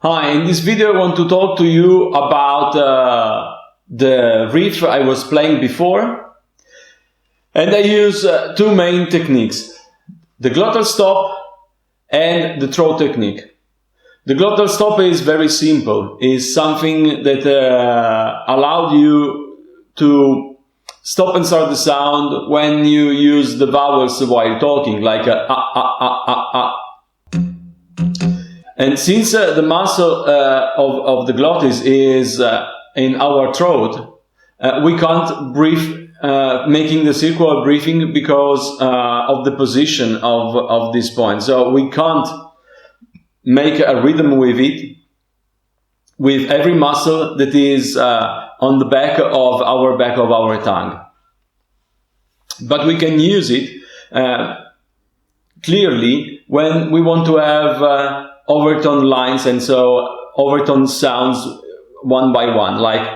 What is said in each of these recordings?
Hi, in this video I want to talk to you about the riff I was playing before, and I use two main techniques, the Glottal Stop and the throat technique. The Glottal Stop is very simple, it's something that allowed you to stop and start the sound when you use the vowels while talking, like And since the muscle of the glottis is in our throat, we can't breathe, making the circular breathing because of the position of this point. So we can't make a rhythm with it, with every muscle that is on the back of our tongue. But we can use it clearly when we want to have overtone lines, and so overtone sounds one by one, like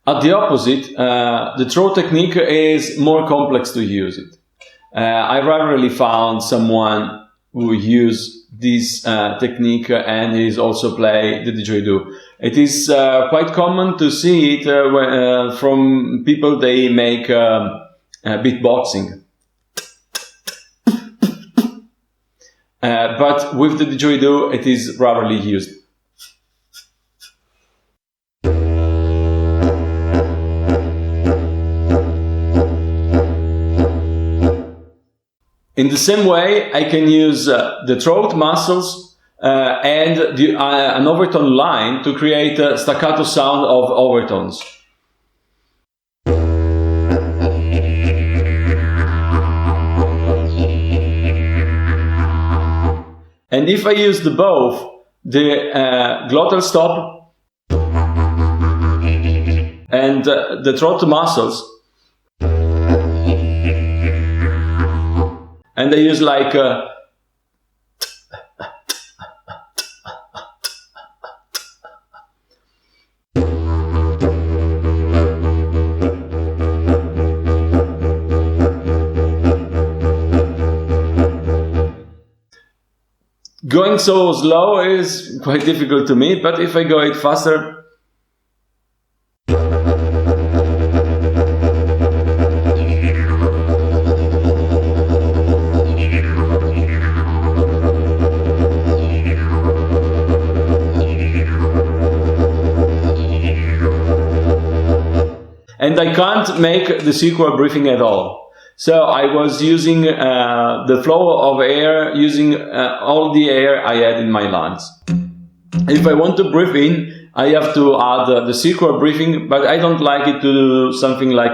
at the opposite, the throat technique is more complex to use it. I rarely found someone who use this technique and is also play the didgeridoo. It is quite common to see it from people they make beatboxing. But with the didgeridoo it is rarely used. In the same way, I can use the throat muscles and an overtone line to create a staccato sound of overtones. And if I use both the glottal stop and the throat muscles, and I use like going so slow is quite difficult to me, but if I go it faster, and I can't make the circular breathing at all. So I was using the flow of air, using all the air I had in my lungs. If I want to breathe in, I have to add the circular breathing, but I don't like it to do something like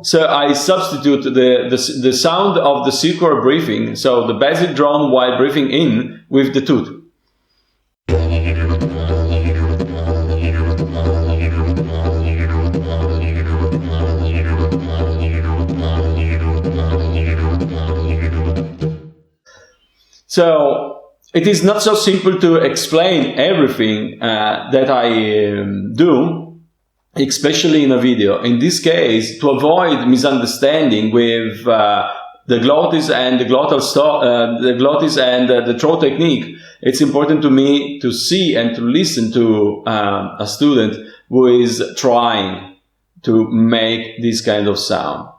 So I substitute the sound of the circular breathing, so the basic drone while breathing in, with the toot. So it is not so simple to explain everything that I do, especially in a video. In this case, to avoid misunderstanding with the glottis and the glottal stop, the glottis and the throat technique, it's important to me to see and to listen to a student who is trying to make this kind of sound.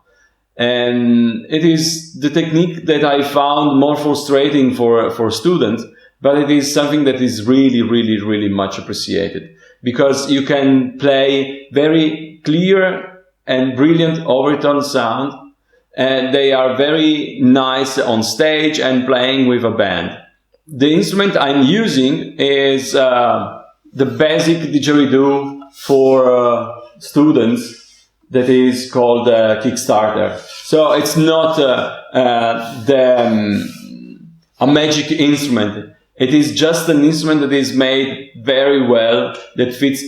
And it is the technique that I found more frustrating for students, but it is something that is really much appreciated, because you can play very clear and brilliant overtone sound, and they are very nice on stage and playing with a band. The instrument I'm using is the basic didgeridoo for students that is called Kickstarter. So it's not a magic instrument. It is just an instrument that is made very well, that fits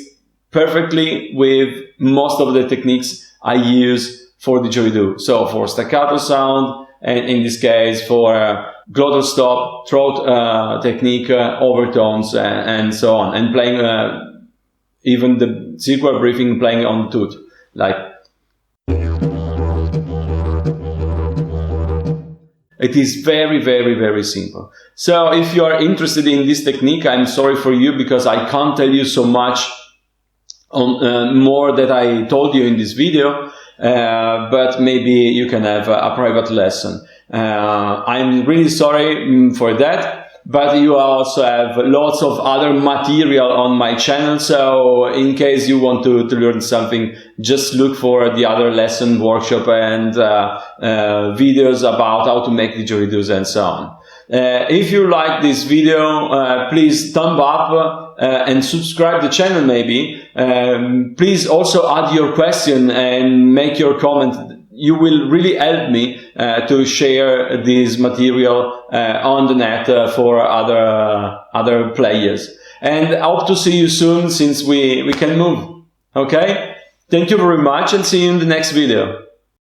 perfectly with most of the techniques I use for didgeridoo. So for staccato sound, and in this case for glottal stop, throat technique, overtones, and so on, and playing even the circular breathing, playing on the toot, like. It is very, very, very simple. So if you are interested in this technique, I'm sorry for you because I can't tell you so much on more that I told you in this video, but maybe you can have a private lesson. I'm really sorry for that. But you also have lots of other material on my channel, so in case you want to learn something, just look for the other lesson, workshop, and videos about how to make didgeridoos and so on. If you like this video, please thumb up and subscribe the channel maybe. Please also add your question and make your comment. You will really help me to share this material on the net for other players. And I hope to see you soon, since we can move. Okay? Thank you very much, and see you in the next video.